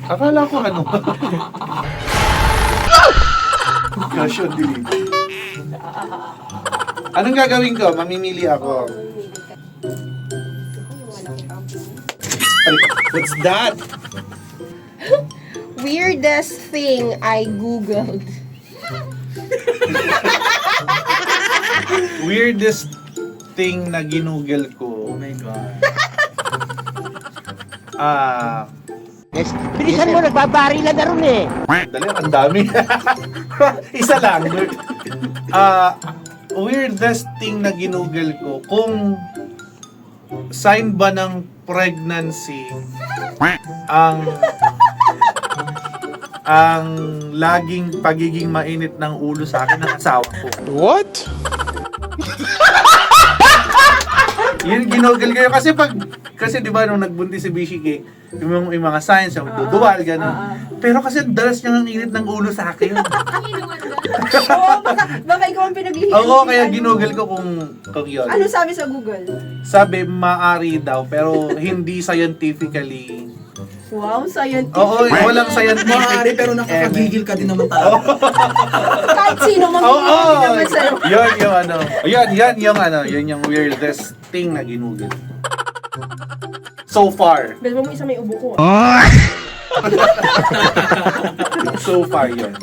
Akala ko ano. Cash on delivery. Anong gagawin ko? Mamimili ako. Ay, what's that? Weirdest thing I googled. Weirdest thing na ginugel ko. Oh my God. Bilisan mo, nagbabarilan na ron eh. Dali, ang dami. Isa lang. Weirdest thing na ginugel ko, kung sign ba ng pregnancy ang laging pagiging mainit ng ulo sa akin ng asawa ko. What? Yun ginugel ko yun. Kasi di ba nung nagbuntis si Bishike, yung mga signs, yung duduwal, gano'n. Pero kasi dalas niya ang init ng ulo sa akin. Oo, baka ikaw ang pinaglihiyan. Oo, kaya ginugel ko kung yun. Ano sabi sa Google? Sabi, maari daw, pero hindi scientifically. Wow, scientific. Oo, walang scientific. Maaari pero nakakagigil ka din naman talaga. Kahit sino mang Oo, hindi naman sa'yo. yun yung ano. Yun yung weirdest thing na ginugel. So far. Bel mo isa may ubo ko. So far yun.